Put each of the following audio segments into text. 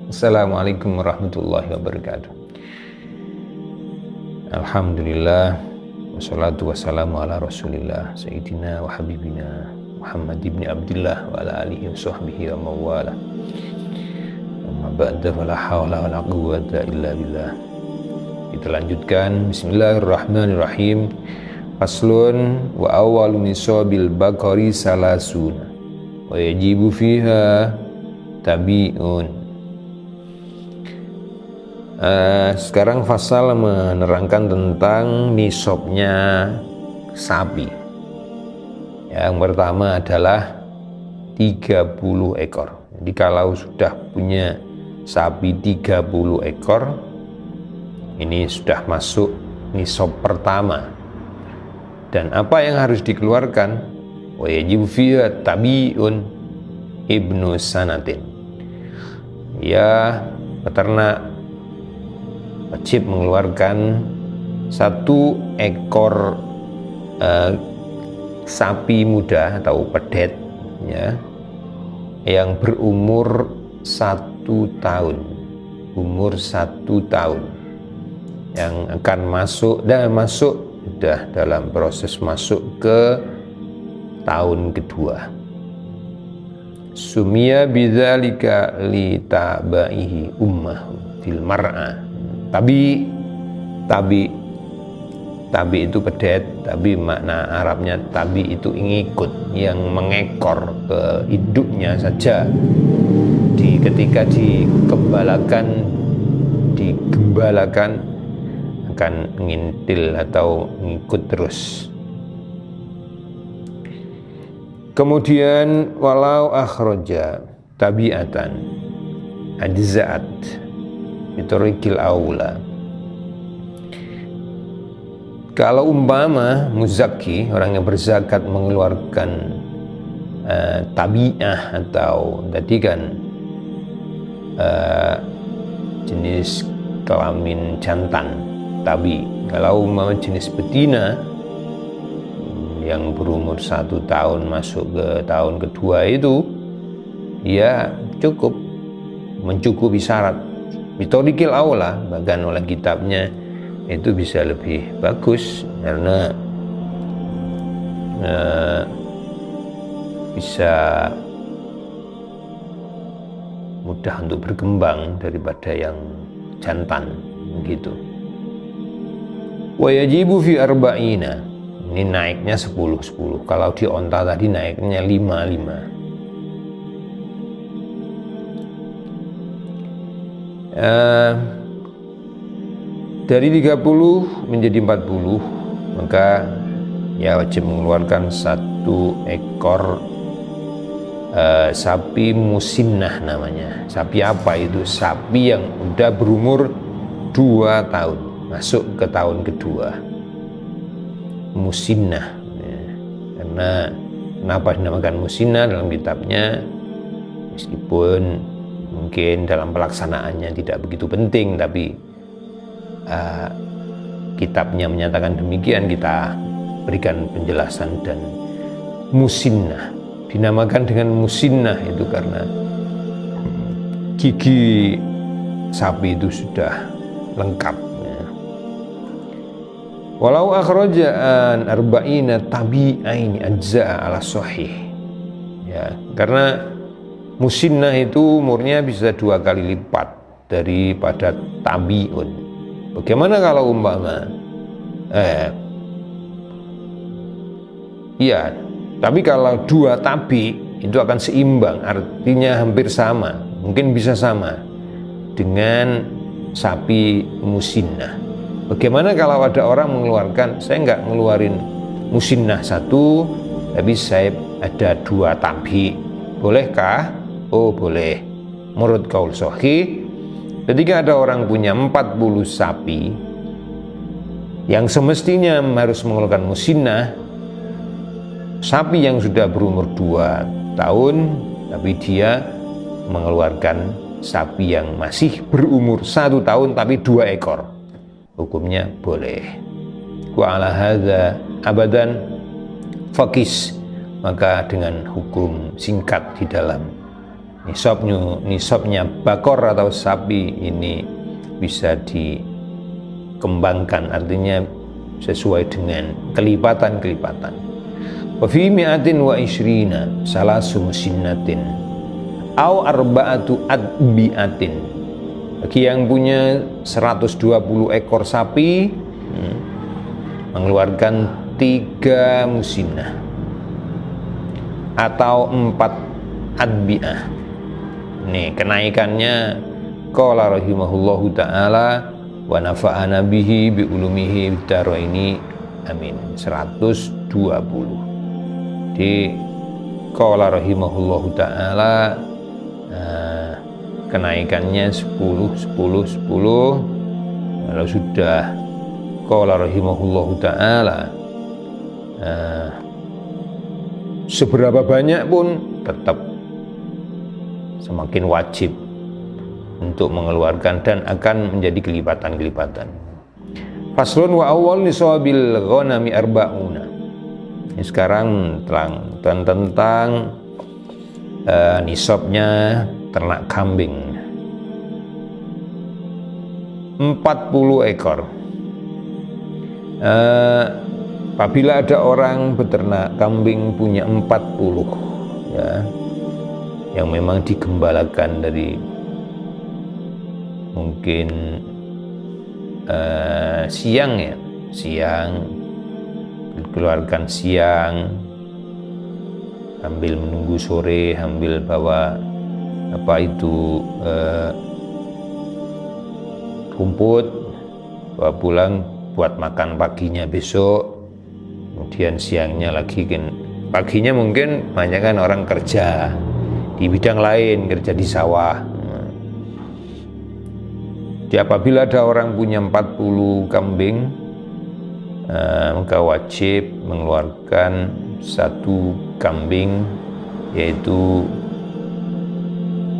Assalamualaikum warahmatullahi wabarakatuh. Alhamdulillah, wassalatu wassalamu ala rasulillah Sayyidina wa habibina Muhammad ibn Abdullah wa ala alihi wa sahbihi wa mawala. Amma ba'da fala hawla wa la quwwata illa billah. Kita lanjutkan. Bismillahirrahmanirrahim. Faslun wa awwalu nisabil baqari salasuna wa yajibu fiha tabi'un. Sekarang fasal menerangkan tentang nisabnya sapi. Yang pertama adalah 30 ekor. Jadi kalau sudah punya sapi 30 ekor, ini sudah masuk nisab pertama. Dan apa yang harus dikeluarkan? Wa yajibu fiha tabi'un ibnu sanatin. Ya, peternak wajib mengeluarkan 1 ekor sapi muda atau pedet, ya, yang berumur 1 tahun, umur 1 tahun, yang akan masuk sudah dalam proses masuk ke tahun kedua. Sumia bidzalika li tabaihi ummah fil mar'a. Tabi itu pedet, tapi makna Arabnya tabi itu ngikut, yang mengekor ke induknya saja. Ketika digembalakan akan ngintil atau ngikut terus. Kemudian walau akhraja tabi'atan ajza'at bitorikil aula. Kalau umpama muzaki, orang yang berzakat, mengeluarkan tabi'ah atau tadi kan jenis kelamin jantan tabi. Kalau umpama jenis betina yang berumur 1 tahun masuk ke tahun kedua itu, ya cukup mencukupi syarat. Bitorikil aula, bahkan oleh kitabnya itu bisa lebih bagus karena bisa mudah untuk berkembang daripada yang jantan begitu. Wa yajibu fi arba'ina, ini naiknya 10. Kalau di onta tadi naiknya 5. Dari 30 menjadi 40, maka ya wajib mengeluarkan 1 ekor sapi musinnah namanya. Sapi apa itu? Sapi yang udah berumur 2 tahun, masuk ke tahun kedua. Musinnah, ya. Karena kenapa dinamakan musinnah dalam kitabnya, meskipun mungkin dalam pelaksanaannya tidak begitu penting, tapi kitabnya menyatakan demikian, kita berikan penjelasan. Dan musinnah dinamakan dengan musinnah itu karena gigi sapi itu sudah lengkap, ya. Walau akhraja'an arba'ina tabi'aini ajza'a ala sahih, ya, karena musinnah itu umurnya bisa 2 kali lipat daripada tabi'un. Bagaimana kalau umpama iya, tapi kalau 2 tabi itu akan seimbang, artinya hampir sama, mungkin bisa sama dengan sapi musinnah. Bagaimana kalau ada orang mengeluarkan, saya nggak ngeluarin musinnah 1, tapi saya ada 2 tabi, bolehkah? Oh boleh. Menurut qaul sahih, ketika ada orang punya 40 sapi yang semestinya harus mengeluarkan musinnah, sapi yang sudah berumur 2 tahun tapi dia mengeluarkan sapi yang masih berumur 1 tahun tapi 2 ekor, hukumnya boleh. Wa ala hadza abadan fakis, maka dengan hukum singkat di dalam nisabnya bakor atau sapi ini bisa dikembangkan, artinya sesuai dengan kelipatan-kelipatan. Wa fi mi'atin wa ishrina salasu musinnatin au arba'atu adbi'atin. Bagi yang punya 120 ekor sapi, mengeluarkan 3 musinnah atau 4 adbi'ah. Nih kenaikannya, qala rahimahullahu ta'ala wa nafa'ana bihi bi ulumihi bidaraini amin, 120. Di qala rahimahullahu ta'ala, kenaikannya 10 10 10. Kalau sudah qala rahimahullahu ta'ala seberapa banyak pun tetap semakin wajib untuk mengeluarkan dan akan menjadi kelipatan-kelipatan. Faslun wa awwal nisabil ghanami arba'una. Ini sekarang tentang nisabnya ternak kambing 40 ekor. Apabila ada orang beternak kambing punya 40 ya, yang memang digembalakan dari mungkin siang dikeluarkan siang, sambil menunggu sore, sambil bawa rumput, bawa pulang buat makan paginya besok. Kemudian siangnya lagi, paginya mungkin banyak kan orang kerja di bidang lain, kerja di sawah. Jadi apabila ada orang punya 40 kambing, maka wajib mengeluarkan 1 kambing, yaitu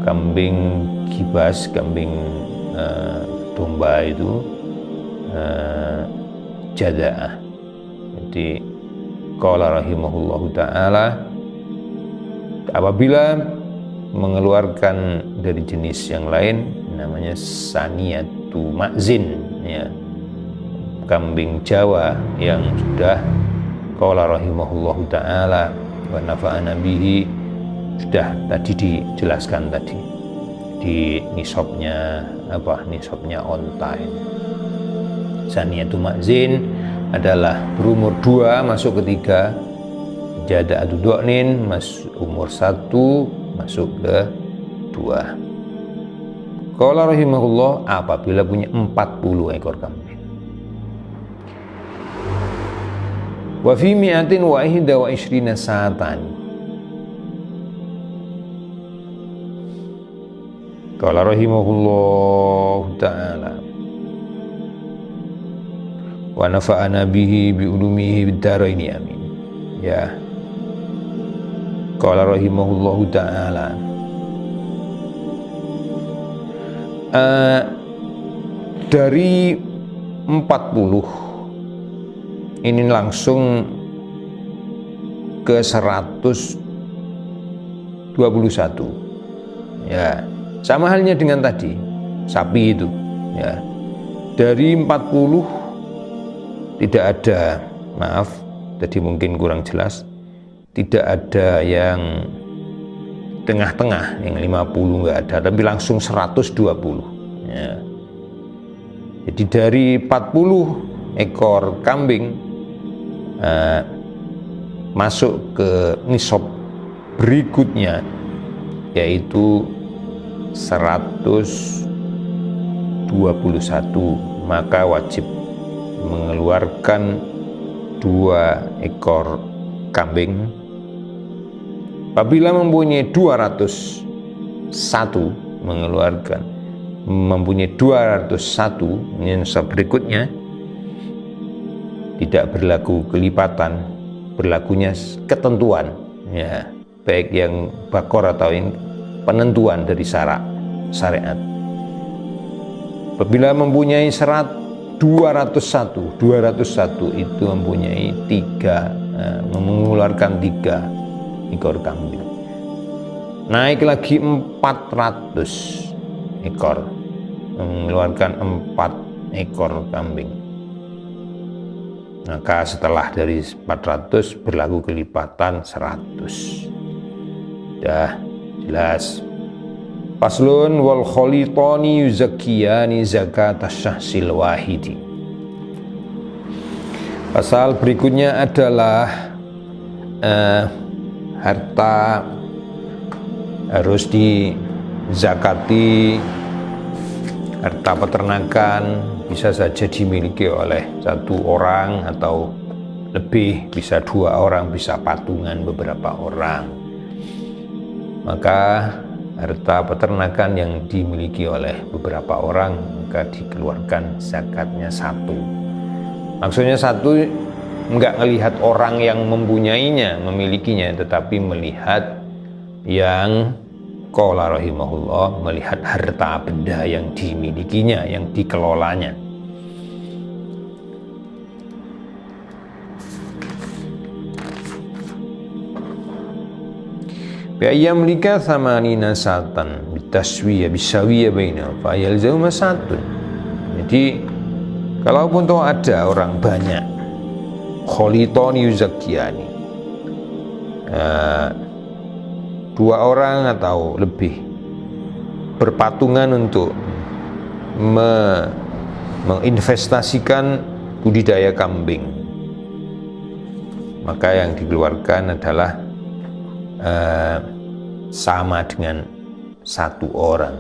kambing kibas, kambing domba itu jada'ah. Jadi qala rahimahullahu ta'ala, apabila mengeluarkan dari jenis yang lain, namanya saniyatu ma'zin ya, kambing Jawa yang sudah qala rahimahullahu ta'ala wa nafa'ana bihi, sudah tadi dijelaskan tadi di nisabnya onta ini. Saniyatu ma'zin adalah berumur 2 masuk ke 3, jada'atu du'nin umur 1 masuk ke 2. Qala rahimahullah, apabila punya 40 ekor kambing. Wa fi mi'atin wa ihda wa ishrina sa'atan. Qala rahimahullah ta'ala wa nafa'ana bihi bi ulumihi bid-daraini amin. Ya. Qala rahimahullah ta'ala, dari 40 ini langsung ke 121 ya, sama halnya dengan tadi sapi itu ya. Dari 40 tidak ada, maaf tadi mungkin kurang jelas, tidak ada yang tengah-tengah, yang 50 nggak ada, tapi langsung 120 ya. Jadi dari 40 ekor kambing masuk ke nisab berikutnya, yaitu 121, maka wajib mengeluarkan 2 ekor kambing. Apabila mempunyai 201, mempunyai 201 nisab berikutnya, tidak berlaku kelipatan, berlakunya ketentuan ya, baik yang bakor atau yang penentuan dari syariat. Apabila mempunyai 201 itu mempunyai 3 mengeluarkan 3 ekor kambing. Naik lagi 400 ekor, mengeluarkan 4 ekor kambing. Maka setelah dari 400 berlaku kelipatan 100. Dah jelas. Faslun wal kholitani yuzakkiyani zakat asyahsil wahidi. Pasal berikutnya adalah harta harus dizakati. Harta peternakan bisa saja dimiliki oleh 1 orang atau lebih, bisa 2 orang, bisa patungan beberapa orang. Maka harta peternakan yang dimiliki oleh beberapa orang maka dikeluarkan zakatnya 1. Maksudnya 1 enggak melihat orang yang mempunyainya, memilikinya, tetapi melihat yang qala rahimahullah, melihat harta benda yang dimilikinya, yang dikelolanya. Bi'ayyam lika thamanina satan bitaswiyah bisawiyah baina fa yalzamu masatun. Jadi kalaupun toh ada orang banyak kholitoni yuzakkiyani, 2 orang atau lebih berpatungan untuk menginvestasikan budidaya kambing, maka yang dikeluarkan adalah sama dengan 1 orang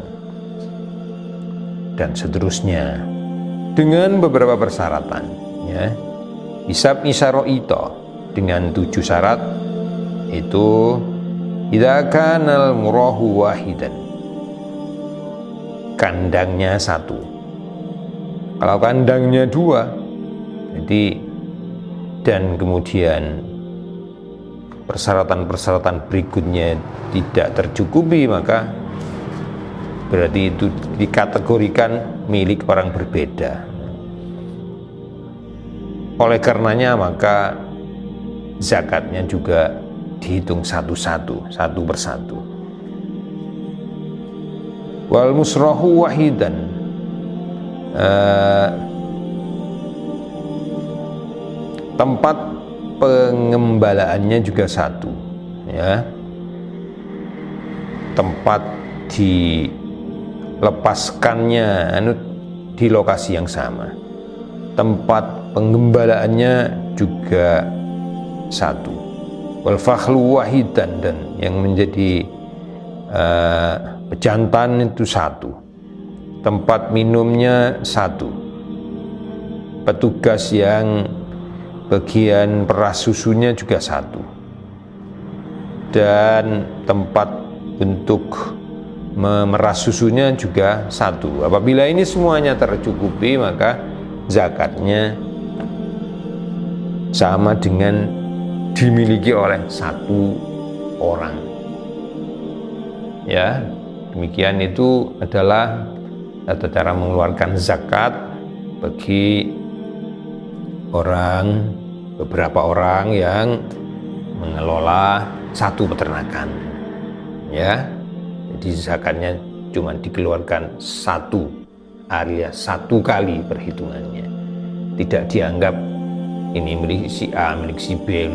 dan seterusnya dengan beberapa persyaratan, ya. Hisab isaroito dengan 7 syarat, itu idza kanal murahu wahidan, kandangnya 1. Kalau kandangnya 2, jadi dan kemudian persyaratan-persyaratan berikutnya tidak tercukupi, maka berarti itu dikategorikan milik orang berbeda. Oleh karenanya maka zakatnya juga dihitung satu-satu, 1 persatu. Wal musrahu wahidan, tempat pengembalaannya juga 1, ya. Tempat dilepaskannya di lokasi yang sama. Tempat pengembalaannya juga 1. Wal fakhlu wahidan, dan yang menjadi pejantan itu 1. Tempat minumnya 1. Petugas yang bagian peras susunya juga 1. Dan tempat untuk memeras susunya juga 1. Apabila ini semuanya tercukupi, maka zakatnya sama dengan dimiliki oleh 1 orang. Ya, demikian itu adalah tata cara mengeluarkan zakat bagi beberapa orang yang mengelola 1 peternakan, ya. Jadi zakatnya cuma dikeluarkan 1 area, 1 kali perhitungannya, tidak dianggap ini milik si A, milik si B.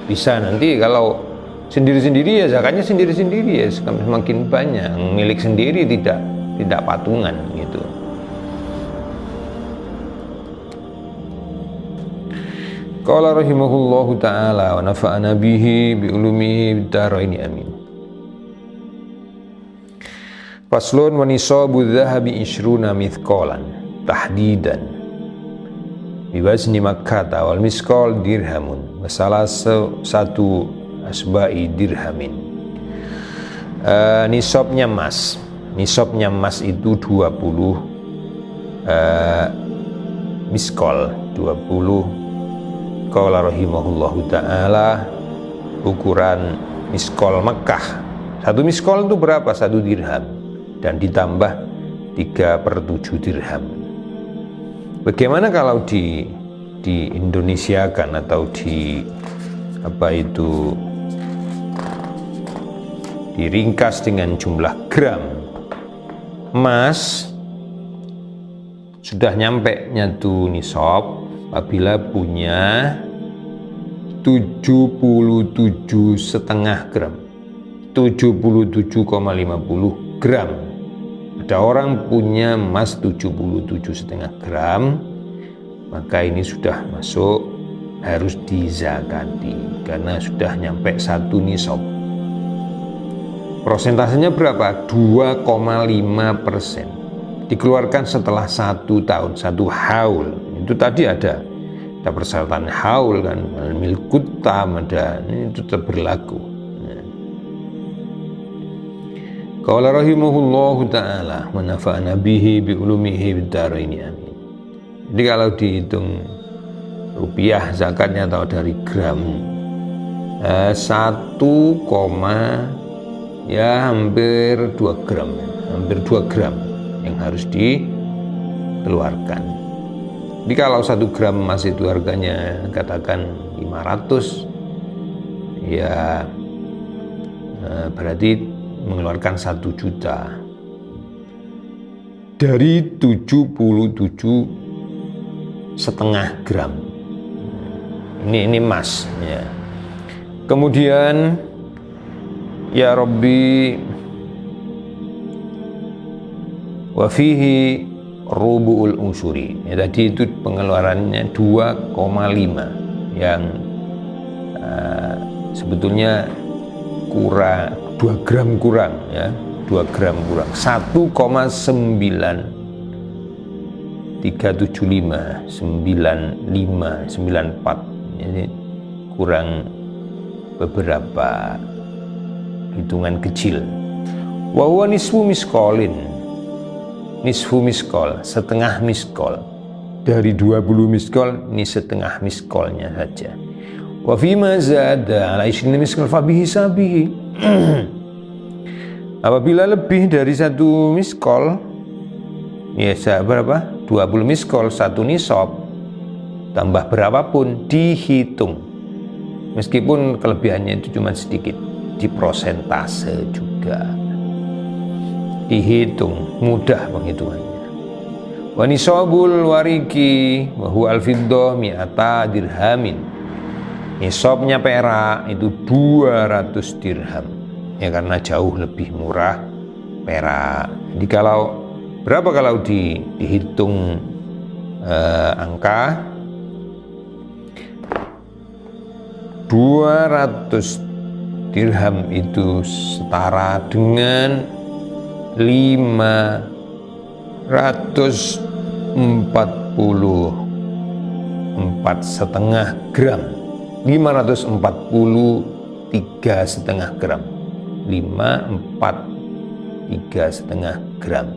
Bisa nanti kalau sendiri-sendiri ya zakatnya sendiri-sendiri, ya semakin banyak milik sendiri, tidak patungan gitu. Qala rahimahullahu ta'ala wa nafa'ana bihi bi ulumihi bid-dharaini amin. Faslun wa nisabu dhahabi 20 mithqalan tahdidan bi wazni Makkah wal misqal dirhamun wa satu asba'i dirhamin. Nisabnya emas itu 20 miskol, 20. Qala rahimahullahu ta'ala, ukuran miskol Makkah. 1 miskol itu berapa? 1 dirham, dan ditambah 3/7 dirham. Bagaimana kalau di Indonesiakan atau apa itu diringkas dengan jumlah gram emas sudah nyampe nyatu nisab apabila punya 77,5 gram, 77,50 gram. Ada orang punya emas 77,5 gram, maka ini sudah masuk, harus dizakati karena sudah nyampe satu nisab. Persentasenya berapa? 2,5%. Dikeluarkan setelah 1 tahun, 1 haul. Itu tadi ada persyaratan haul kan, milkut tam ada, ini tetap berlaku. Qala rahimahullahu ta'ala wa nafa'ana bihi bi ulumihi bid dharaini amin. Jadi kalau dihitung rupiah zakatnya atau dari gram 1, ya hampir 2 gram, hampir 2 gram yang harus dikeluarkan. Jadi kalau 1 gram emas itu harganya katakan 500, ya berarti mengeluarkan 1 juta dari 77,5 gram. Ini emas ya. Kemudian ya Rabbi wa fihi rubu'ul usyuri. Ya, tadi itu pengeluarannya 2,5 yang sebetulnya kurang 2 gram kurang ya, 2 gram kurang 1,93759594. Ini kurang beberapa hitungan kecil. Wa huwa nisfu misqalin, nisfu misqal, setengah misqal. Dari 20 misqal ini setengah misqalnya saja. Wa fima zada ala 20 misqal fa bihisabihi. Apabila lebih dari 1 misqal, ya berapa? 20 misqal 1 nisab, tambah berapapun dihitung. Meskipun kelebihannya itu cuma sedikit, di prosentase juga dihitung, mudah penghitungannya. Wa nisabul wariki wa huwa al-fiddah mi'ata dirhamin. Nisabnya perak itu 200 dirham. Ya karena jauh lebih murah perak. Jadi kalau berapa kalau dihitung angka 200 dirham itu setara dengan 544,5 gram, 543,5 gram, 543,5 gram.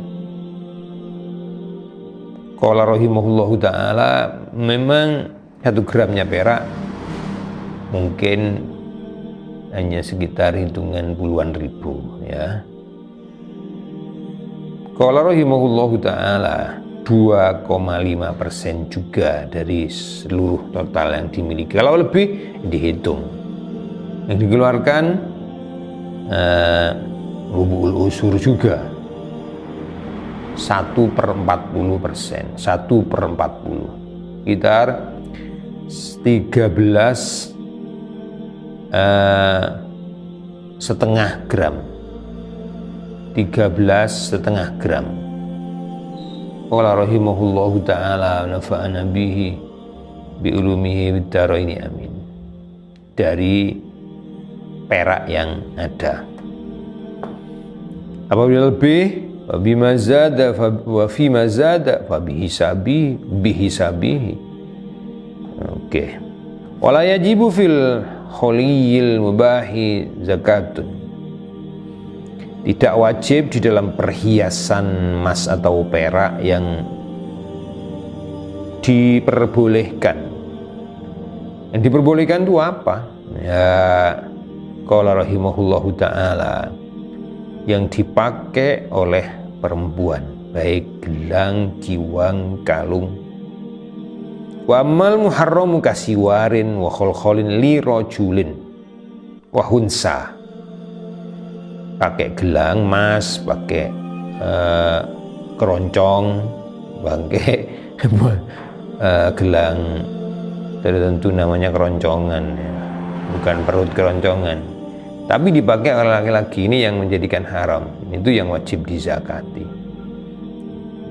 Qala rahimahullahu ta'ala, memang 1 gramnya perak mungkin hanya sekitar hitungan puluhan ribu ya. Qala rahimahullahu ta'ala, 2,5% juga dari seluruh total yang dimiliki. Kalau lebih dihitung, yang dikeluarkan rubu'ul usyur juga 1/40%, 1/40, sekitar 13,5 gram, 13,5 gram. Qala rahimahullahu ta'ala nafa'ana bihi bi ulumihi bid dharaini amin. Dari perak yang ada. Apabila lebih, wa bima zada wa fi ma zada fa bihisabihi. Oke. Wala yajibu fil khuliyil mubahi zakatun. Tidak wajib di dalam perhiasan emas atau perak yang diperbolehkan. Yang diperbolehkan itu apa? Ya, qala rahimahullahu ta'ala, yang dipakai oleh perempuan, baik gelang, giwang, kalung. Wa amal muharramu kasiwarin wa kholkholin li rojulin wa hunsa. Pakai gelang emas, pakai keroncong, pakai gelang tertentu namanya keroncongan ya. Bukan perut keroncongan, tapi dipakai oleh laki-laki, ini yang menjadikan haram. Itu yang wajib dizakati.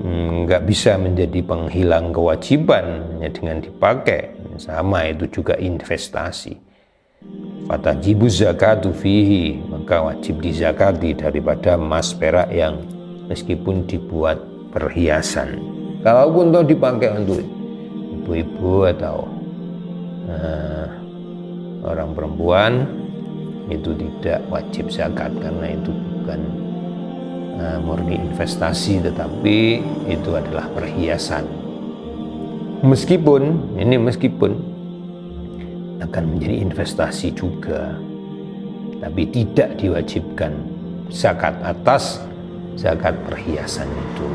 Nggak bisa menjadi penghilang kewajiban hanya dengan dipakai. Sama, itu juga investasi. Fatajibu zakatu fihi, maka wajib dizakati daripada emas perak yang meskipun dibuat perhiasan. Kalaupun toh dipakai untuk ibu-ibu atau orang perempuan, itu tidak wajib zakat karena itu bukan murni investasi, tetapi itu adalah perhiasan. Meskipun akan menjadi investasi juga, tapi tidak diwajibkan zakat atas zakat perhiasan itu.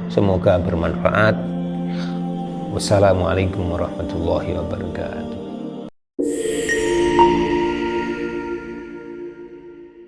Semoga bermanfaat. Wassalamualaikum warahmatullahi wabarakatuh.